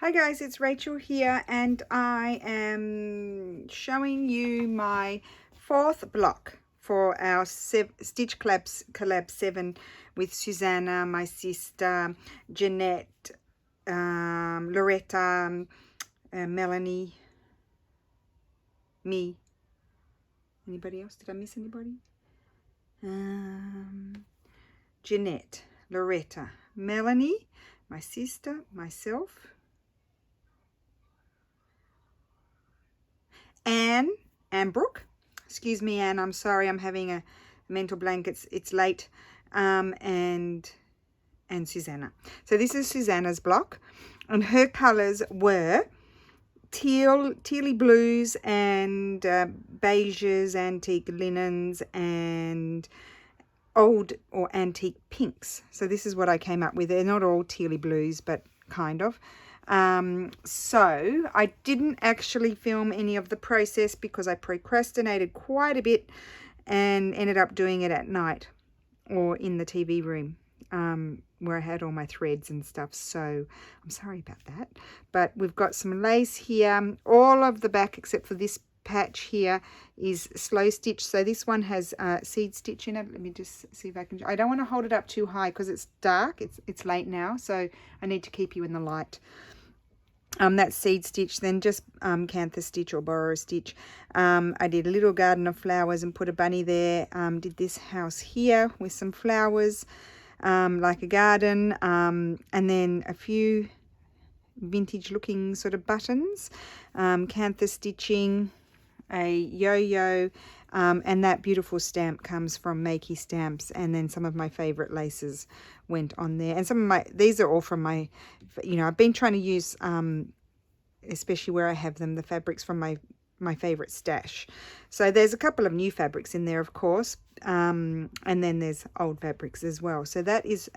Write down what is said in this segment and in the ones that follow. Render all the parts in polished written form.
Hi guys, it's Rachel here, and I am showing you my fourth block for our Stitch Collab 7 with Susanna, my sister, Jeanette, Loretta, Melanie, me. Anybody else? Did I miss anybody? Jeanette, Loretta, Melanie, my sister, myself, Anne Brooke. Excuse me, Anne, I'm sorry, I'm having a mental blank. It's late. And Susanna. So this is Susanna's block, and her colors were tealy blues and beiges, antique linens, and old or antique pinks. So this is what I came up with. They're not all tealy blues, but kind of. So I didn't actually film any of the process because I procrastinated quite a bit and ended up doing it at night or in the TV room where I had all my threads and stuff. So I'm sorry about that. But we've got some lace here. All of the back except for this patch here is slow stitch. So this one has seed stitch in it. Let me just see if I can. I don't want to hold it up too high because it's dark. It's late now, so I need to keep you in the light. That's seed stitch, then just cantha stitch or borrow stitch. I did a little garden of flowers and put a bunny there. Did this house here with some flowers, like a garden, and then a few vintage looking sort of buttons, cantha stitching, a yo-yo, and that beautiful stamp comes from Makey Stamps, and then some of my favorite laces went on there, and some of my, these are all from my, you know, I've been trying to use especially where I have them, the fabrics from my favorite stash. So there's a couple of new fabrics in there, of course, and then there's old fabrics as well. So that is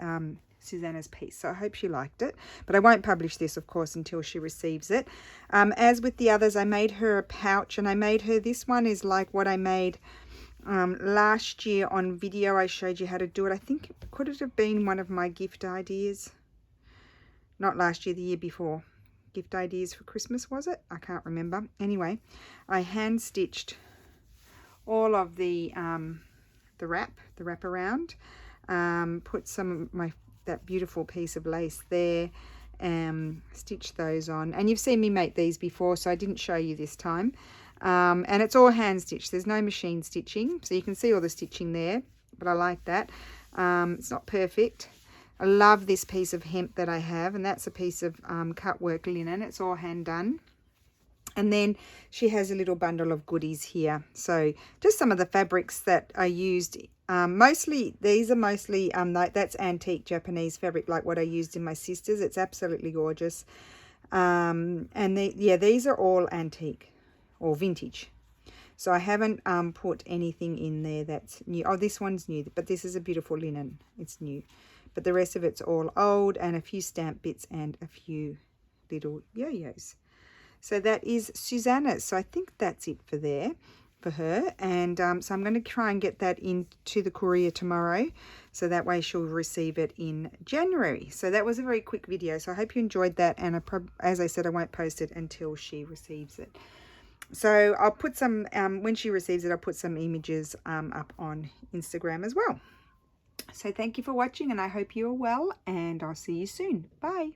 Susanna's piece. So I hope she liked it, but I won't publish this, of course, until she receives it. As with the others, I made her a pouch, and I made her, this one is like what I made last year on video. I showed you how to do it. I think, could it have been one of my gift ideas? Not last year, the year before. Gift ideas for Christmas, was it? I can't remember. Anyway, I hand stitched all of the wrap around, put some of that beautiful piece of lace there, stitch those on, and you've seen me make these before, so I didn't show you this time. And it's all hand stitched, there's no machine stitching, so you can see all the stitching there, but I like that. It's not perfect. I love this piece of hemp that I have, and that's a piece of cut work linen. It's all hand done. And then she has a little bundle of goodies here. So just some of the fabrics that I used. Mostly, these are mostly, like that's antique Japanese fabric, like what I used in my sister's. It's absolutely gorgeous. And yeah, these are all antique or vintage. So I haven't put anything in there that's new. Oh, this one's new, but this is a beautiful linen. It's new. But the rest of it's all old, and a few stamp bits and a few little yo-yos. So that is Susanna's. So I think that's it for her. And so I'm going to try and get that into the courier tomorrow, so that way she'll receive it in January. So that was a very quick video. So I hope you enjoyed that. And as I said, I won't post it until she receives it. So I'll put some, when she receives it, I'll put some images up on Instagram as well. So thank you for watching, and I hope you are well, and I'll see you soon. Bye.